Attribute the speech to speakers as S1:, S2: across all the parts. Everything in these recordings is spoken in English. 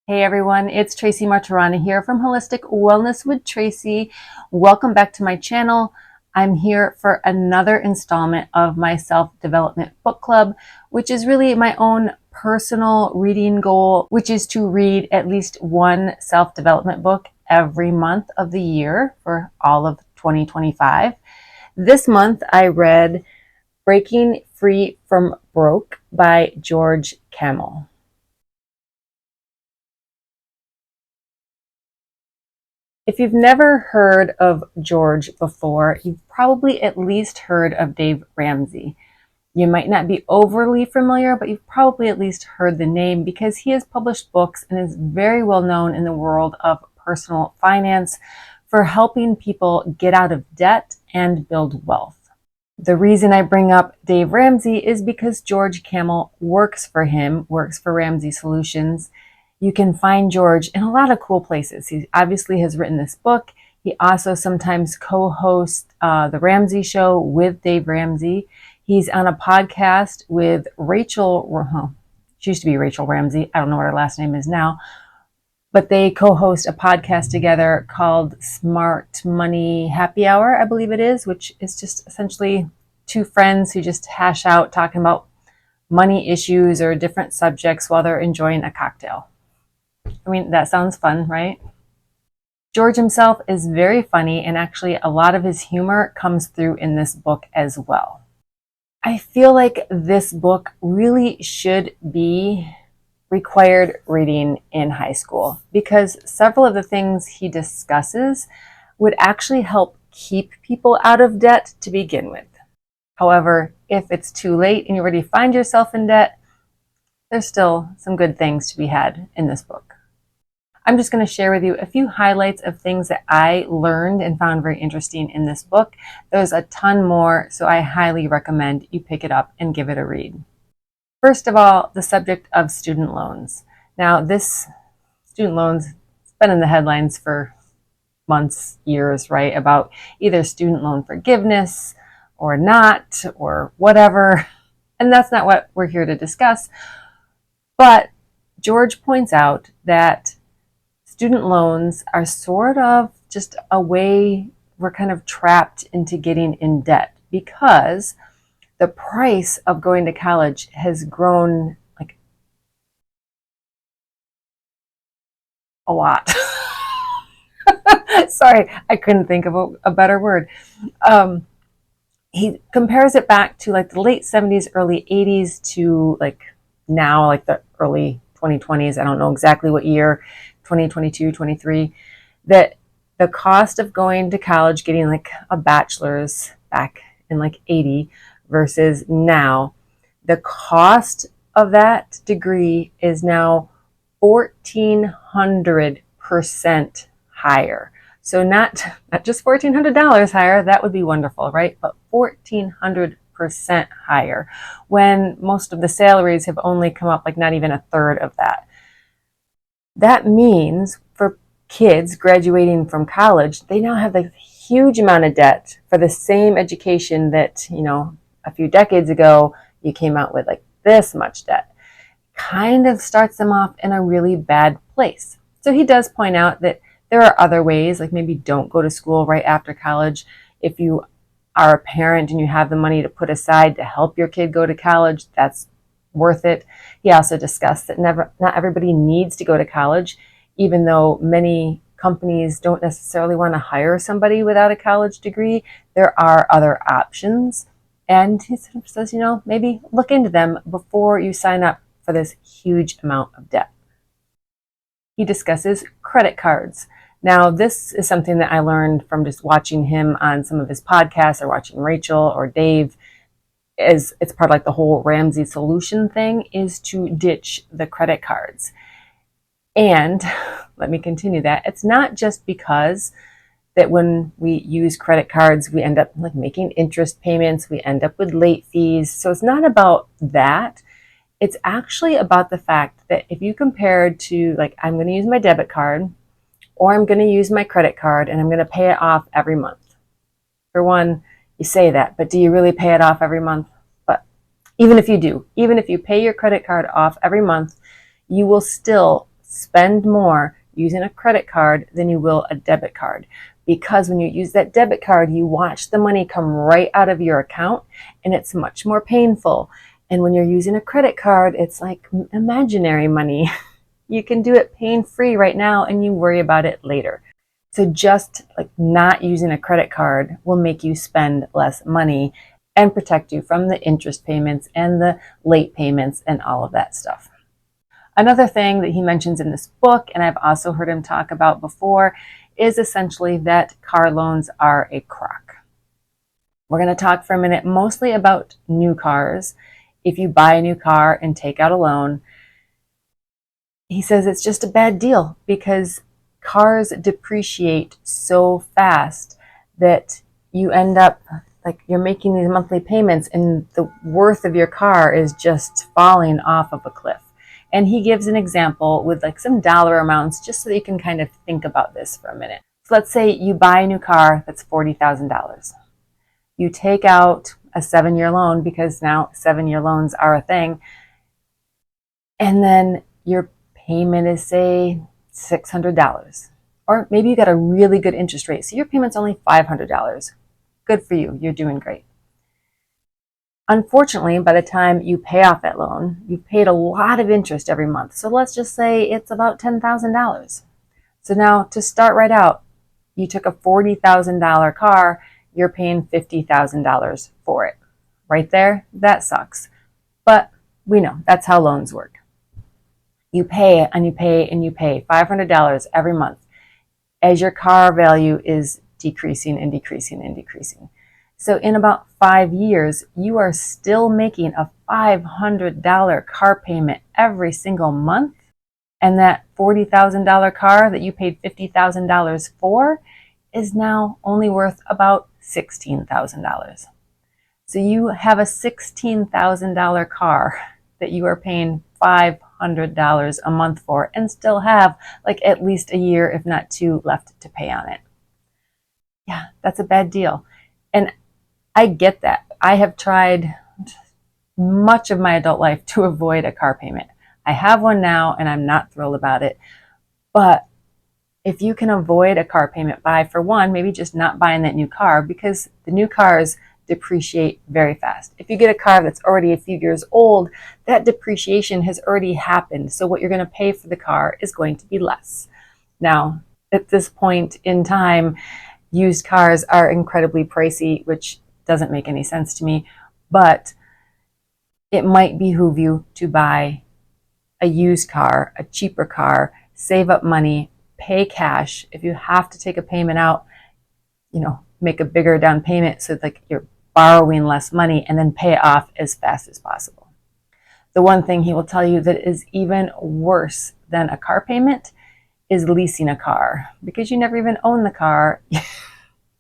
S1: Hey everyone, it's Tracy Martirana here from Holistic Wellness with Tracy. Welcome back to my channel. I'm here for another installment of my self-development book club, which is really my own personal reading goal, which is to read at least one self-development book every month of the year for all of 2025. This month I read Breaking Free from Broke by George Kamel. If you've never heard of George before, you've probably at least heard of Dave Ramsey. You might not be overly familiar, but you've probably at least heard the name because he has published books and is very well known in the world of personal finance for helping people get out of debt and build wealth. The reason I bring up Dave Ramsey is because George Kamel works for Ramsey Solutions. You can find George in a lot of cool places. He obviously has written this book. He also sometimes co-hosts The Ramsey Show with Dave Ramsey. He's on a podcast with Rachel, she used to be Rachel Ramsey. I don't know what her last name is now. But they co-host a podcast together called Smart Money Happy Hour, I believe it is, which is just essentially two friends who just hash out talking about money issues or different subjects while they're enjoying a cocktail. I mean, that sounds fun, right? George himself is very funny, and actually a lot of his humor comes through in this book as well. I feel like this book really should be required reading in high school because several of the things he discusses would actually help keep people out of debt to begin with. However, if it's too late and you already find yourself in debt, there's still some good things to be had in this book. I'm just going to share with you a few highlights of things that I learned and found very interesting in this book. There's a ton more, so I highly recommend you pick it up and give it a read. First of all, the subject of student loans. Now, this student loans has been in the headlines for months, years, right? About either student loan forgiveness or not, or whatever. And that's not what we're here to discuss. But George points out that student loans are sort of just a way we're kind of trapped into getting in debt because the price of going to college has grown like a lot. Sorry, I couldn't think of a better word. He compares it back to like the late 70s, early 80s to like now, like the early 2020s. I don't know exactly what year, 2022, 23, that the cost of going to college, getting like a bachelor's back in like 80 versus now, the cost of that degree is now 1,400% higher. So not just $1,400 higher, that would be wonderful, right? But 1,400% higher when most of the salaries have only come up like not even a third of that. That means for kids graduating from college, they now have a huge amount of debt for the same education that, a few decades ago, you came out with like this much debt. Kind of starts them off in a really bad place. So he does point out that there are other ways, like maybe don't go to school right after college. If you are a parent and you have the money to put aside to help your kid go to college, that's worth it. He also discussed that not everybody needs to go to college, even though many companies don't necessarily want to hire somebody without a college degree. There are other options. And he sort of says, maybe look into them before you sign up for this huge amount of debt. He discusses credit cards. Now, this is something that I learned from just watching him on some of his podcasts or watching Rachel or Dave. It's part of like the whole Ramsey solution thing is to ditch the credit cards. And let me continue that. It's not just because that when we use credit cards, we end up like making interest payments, we end up with late fees. So it's not about that. It's actually about the fact that if you compare to like, I'm going to use my debit card or I'm going to use my credit card and I'm going to pay it off every month. For one, you say that, but do you really pay it off every month? But even if you do, even if you pay your credit card off every month, you will still spend more using a credit card than you will a debit card. Because when you use that debit card, you watch the money come right out of your account, and it's much more painful. And when you're using a credit card, it's like imaginary money. You can do it pain-free right now, and you worry about it later. So just like not using a credit card will make you spend less money and protect you from the interest payments and the late payments and all of that stuff. Another thing that he mentions in this book, and I've also heard him talk about before, is essentially that car loans are a crock. We're going to talk for a minute mostly about new cars. If you buy a new car and take out a loan, he says it's just a bad deal because cars depreciate so fast that you end up like you're making these monthly payments and the worth of your car is just falling off of a cliff. And he gives an example with like some dollar amounts just so that you can kind of think about this for a minute. So let's say you buy a new car that's $40,000. You take out a 7-year loan because now 7-year loans are a thing. And then your payment is, say, $600. Or maybe you got a really good interest rate, so your payment's only $500. Good for you. You're doing great. Unfortunately, by the time you pay off that loan, you've paid a lot of interest every month. So let's just say it's about $10,000. So now to start right out, you took a $40,000 car, you're paying $50,000 for it. Right there, that sucks. But we know that's how loans work. You pay and you pay and you pay $500 every month as your car value is decreasing and decreasing and decreasing. So in about 5 years, you are still making a $500 car payment every single month. And that $40,000 car that you paid $50,000 for is now only worth about $16,000. So you have a $16,000 car that you are paying $500 a month for and still have like at least a year, if not 2, left to pay on it. Yeah, that's a bad deal. And I get that. I have tried much of my adult life to avoid a car payment. I have one now and I'm not thrilled about it. But if you can avoid a car payment by, for one, maybe just not buying that new car, because the new cars depreciate very fast. If you get a car that's already a few years old, that depreciation has already happened. So what you're going to pay for the car is going to be less. Now, at this point in time, used cars are incredibly pricey, which doesn't make any sense to me, but it might behoove you to buy a used car, a cheaper car, save up money, pay cash. If you have to take a payment out, make a bigger down payment so like you're borrowing less money and then pay it off as fast as possible. The one thing he will tell you that is even worse than a car payment is leasing a car, because you never even own the car.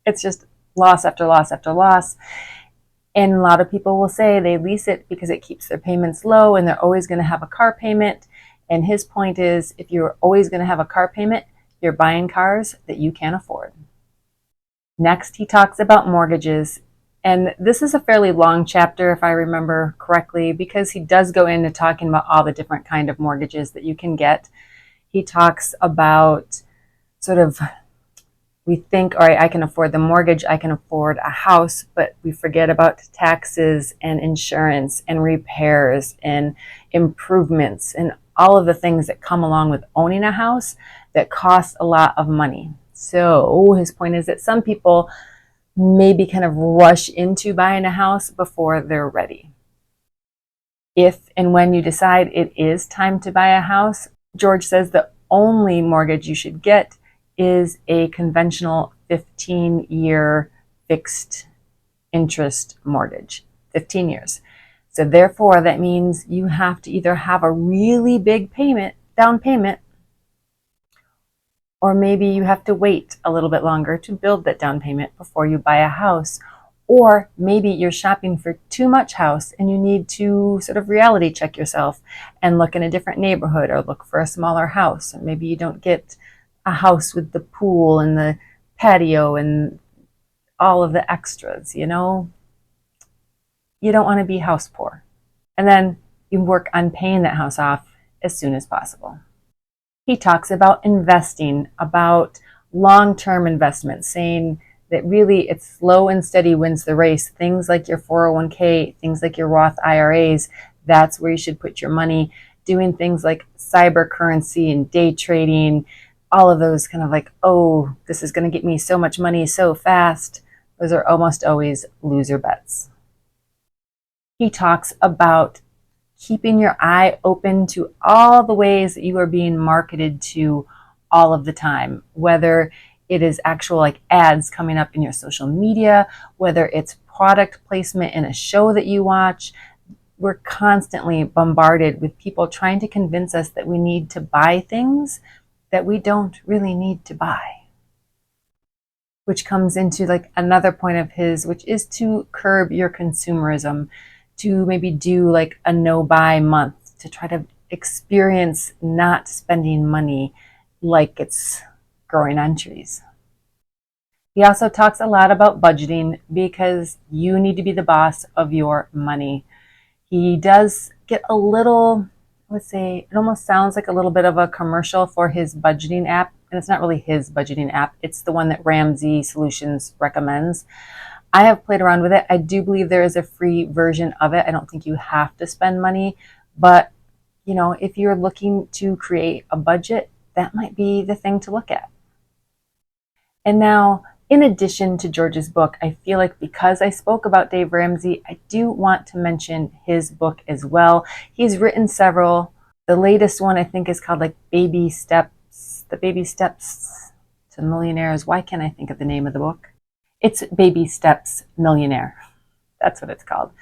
S1: It's just loss after loss after loss. And a lot of people will say they lease it because it keeps their payments low and they're always going to have a car payment. And his point is, if you're always going to have a car payment, you're buying cars that you can't afford. Next, he talks about mortgages. And this is a fairly long chapter, if I remember correctly, because he does go into talking about all the different kind of mortgages that you can get. He talks about sort of, we think, all right, I can afford the mortgage, I can afford a house, but we forget about taxes and insurance and repairs and improvements and all of the things that come along with owning a house that cost a lot of money. So his point is that some people maybe kind of rush into buying a house before they're ready. If and when you decide it is time to buy a house, George says the only mortgage you should get is a conventional 15-year fixed interest mortgage, 15 years. So therefore, that means you have to either have a really big down payment, or maybe you have to wait a little bit longer to build that down payment before you buy a house. Or maybe you're shopping for too much house and you need to sort of reality check yourself and look in a different neighborhood or look for a smaller house. And maybe you don't get a house with the pool and the patio and all of the extras, You don't want to be house poor. And then you work on paying that house off as soon as possible. He talks about investing, about long-term investments, saying that really it's slow and steady wins the race. Things like your 401k, things like your Roth IRAs, that's where you should put your money. Doing things like cyber currency and day trading, all of those kind of like, oh, this is going to get me so much money so fast. Those are almost always loser bets. He talks about keeping your eye open to all the ways that you are being marketed to all of the time, whether it is actual like ads coming up in your social media, whether it's product placement in a show that you watch. We're constantly bombarded with people trying to convince us that we need to buy things that we don't really need to buy. Which comes into like another point of his, which is to curb your consumerism, to maybe do like a no buy month, to try to experience not spending money like it's growing on trees. He also talks a lot about budgeting because you need to be the boss of your money. He does get a little, let's say, it almost sounds like a little bit of a commercial for his budgeting app. And it's not really his budgeting app. It's the one that Ramsey Solutions recommends. I have played around with it. I do believe there is a free version of it. I don't think you have to spend money, but you know, if you're looking to create a budget, that might be the thing to look at. And now, in addition to George's book, I feel like because I spoke about Dave Ramsey, I do want to mention his book as well. He's written several. The latest one I think is called like Baby Steps, The Baby Steps to Millionaires. Why can't I think of the name of the book? It's Baby Steps Millionaire. That's what it's called.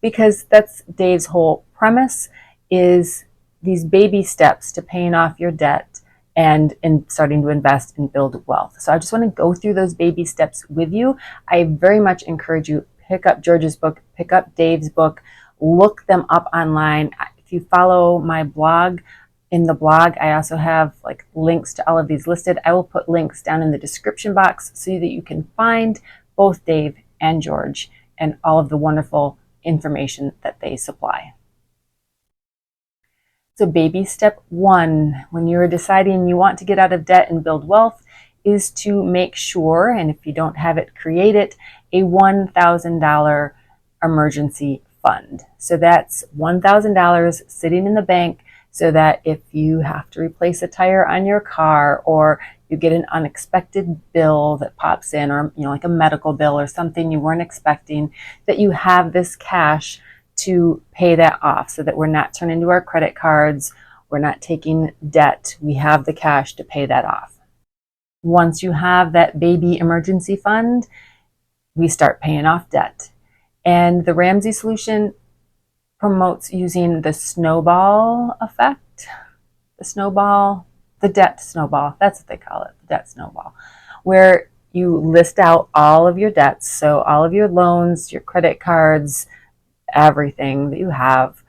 S1: Because that's Dave's whole premise, is these baby steps to paying off your debt and in starting to invest and build wealth. So I just want to go through those baby steps with you. I very much encourage you, pick up George's book, pick up Dave's book, look them up online. If you follow my blog, in the blog, I also have like links to all of these listed. I will put links down in the description box so that you can find both Dave and George and all of the wonderful information that they supply. So baby step one, when you're deciding you want to get out of debt and build wealth, is to make sure, and if you don't have it, create it, a $1,000 emergency fund. So that's $1,000 sitting in the bank so that if you have to replace a tire on your car, or you get an unexpected bill that pops in, or like a medical bill or something you weren't expecting, that you have this cash to pay that off, so that we're not turning to our credit cards, we're not taking debt, we have the cash to pay that off. Once you have that baby emergency fund, we start paying off debt. And the Ramsey solution promotes using the snowball effect, the debt snowball, that's what they call it, the debt snowball, where you list out all of your debts, so all of your loans, your credit cards, everything that you have,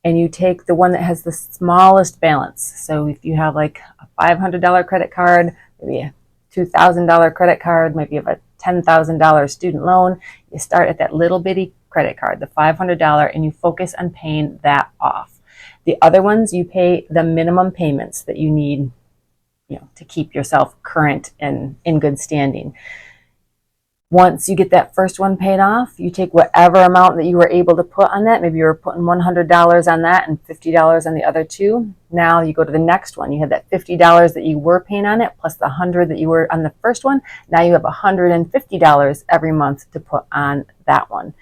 S1: and you take the one that has the smallest balance. So if you have like a $500 credit card, maybe a $2,000 credit card, maybe you have a $10,000 student loan, you start at that little bitty credit card, the $500, and you focus on paying that off. The other ones, you pay the minimum payments that you need, to keep yourself current and in good standing. Once you get that first one paid off, you take whatever amount that you were able to put on that. Maybe you were putting $100 on that and $50 on the other two. Now you go to the next one. You had that $50 that you were paying on it, plus the $100 that you were on the first one. Now you have $150 every month to put on that one.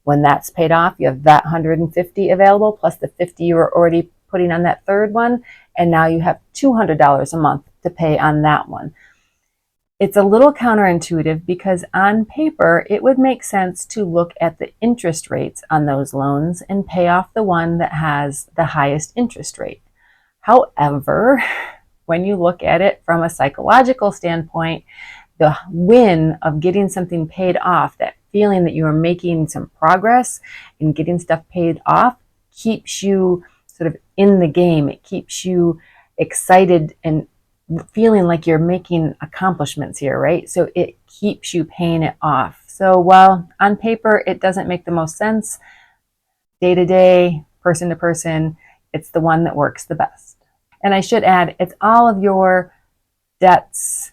S1: When that's paid off, you have that $150 available, plus the $50 you were already putting on that third one. And now you have $200 a month to pay on that one. It's a little counterintuitive because on paper, it would make sense to look at the interest rates on those loans and pay off the one that has the highest interest rate. However, when you look at it from a psychological standpoint, the win of getting something paid off, that feeling that you are making some progress and getting stuff paid off, keeps you sort of in the game. It keeps you excited and feeling like you're making accomplishments here, right? So it keeps you paying it off. So while on paper it doesn't make the most sense, day to day, person to person, it's the one that works the best. And I should add, it's all of your debts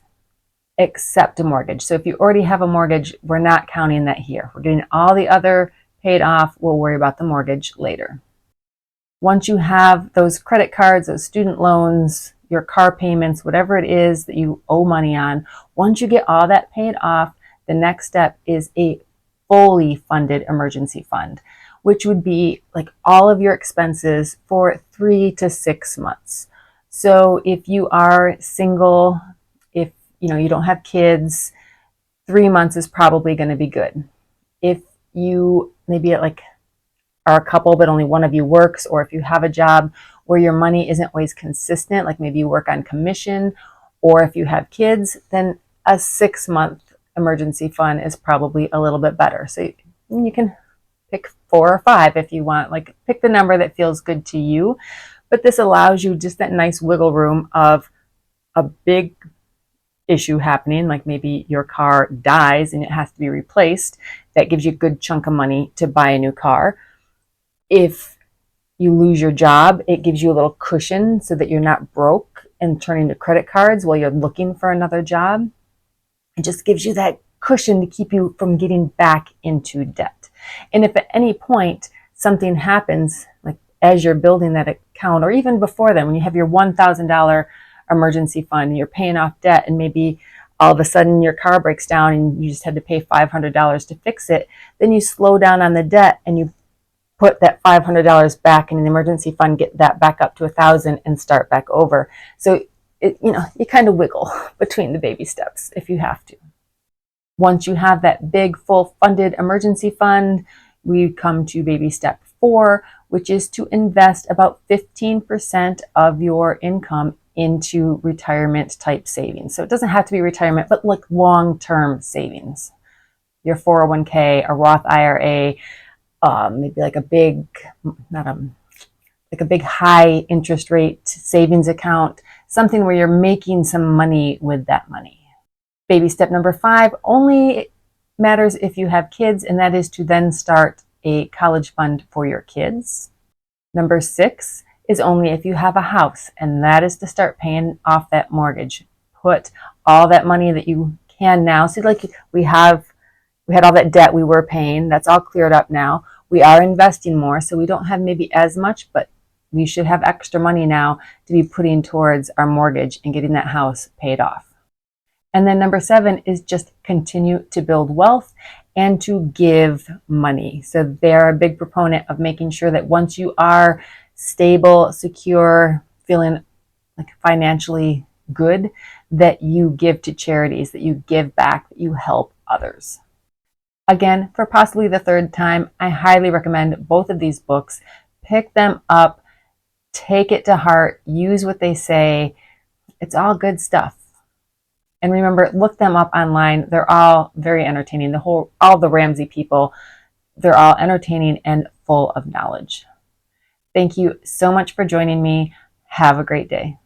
S1: except a mortgage. So if you already have a mortgage, we're not counting that here. We're getting all the other paid off. We'll worry about the mortgage later. Once you have those credit cards, those student loans, your car payments, whatever it is that you owe money on, once you get all that paid off, the next step is a fully funded emergency fund, which would be like all of your expenses for 3 to 6 months. So if you are single, if you don't have kids, 3 months is probably going to be good. If you maybe are a couple but only one of you works, or if you have a job where your money isn't always consistent, like maybe you work on commission, or if you have kids, then a 6-month emergency fund is probably a little bit better. So you can pick 4 or 5 if you want, like pick the number that feels good to you. But this allows you just that nice wiggle room of a big issue happening, like maybe your car dies and it has to be replaced. That gives you a good chunk of money to buy a new car. If you lose your job, it gives you a little cushion so that you're not broke and turning to credit cards while you're looking for another job. It just gives you that cushion to keep you from getting back into debt. And if at any point something happens, like as you're building that account, or even before then, when you have your $1,000 emergency fund and you're paying off debt, and maybe all of a sudden your car breaks down and you just had to pay $500 to fix it, then you slow down on the debt and you put that $500 back in an emergency fund, get that back up to $1,000 and start back over. So you kind of wiggle between the baby steps if you have to. Once you have that big full funded emergency fund, we come to baby step 4, which is to invest about 15% of your income into retirement type savings. So it doesn't have to be retirement, but like long-term savings. Your 401k, a Roth IRA, maybe like a big, like a big high interest rate savings account, something where you're making some money with that money. Baby step number 5 only matters if you have kids, and that is to then start a college fund for your kids. Number 6 is only if you have a house, and that is to start paying off that mortgage. Put all that money that you can now. See, like we had all that debt we were paying. That's all cleared up now. We are investing more, so we don't have maybe as much, but we should have extra money now to be putting towards our mortgage and getting that house paid off. And then number 7 is just continue to build wealth and to give money. So they're a big proponent of making sure that once you are stable, secure, feeling like financially good, that you give to charities, that you give back, that you help others. Again, for possibly the 3rd time, I highly recommend both of these books. Pick them up, take it to heart, use what they say. It's all good stuff. And remember, look them up online. They're all very entertaining. All the Ramsey people, they're all entertaining and full of knowledge. Thank you so much for joining me. Have a great day.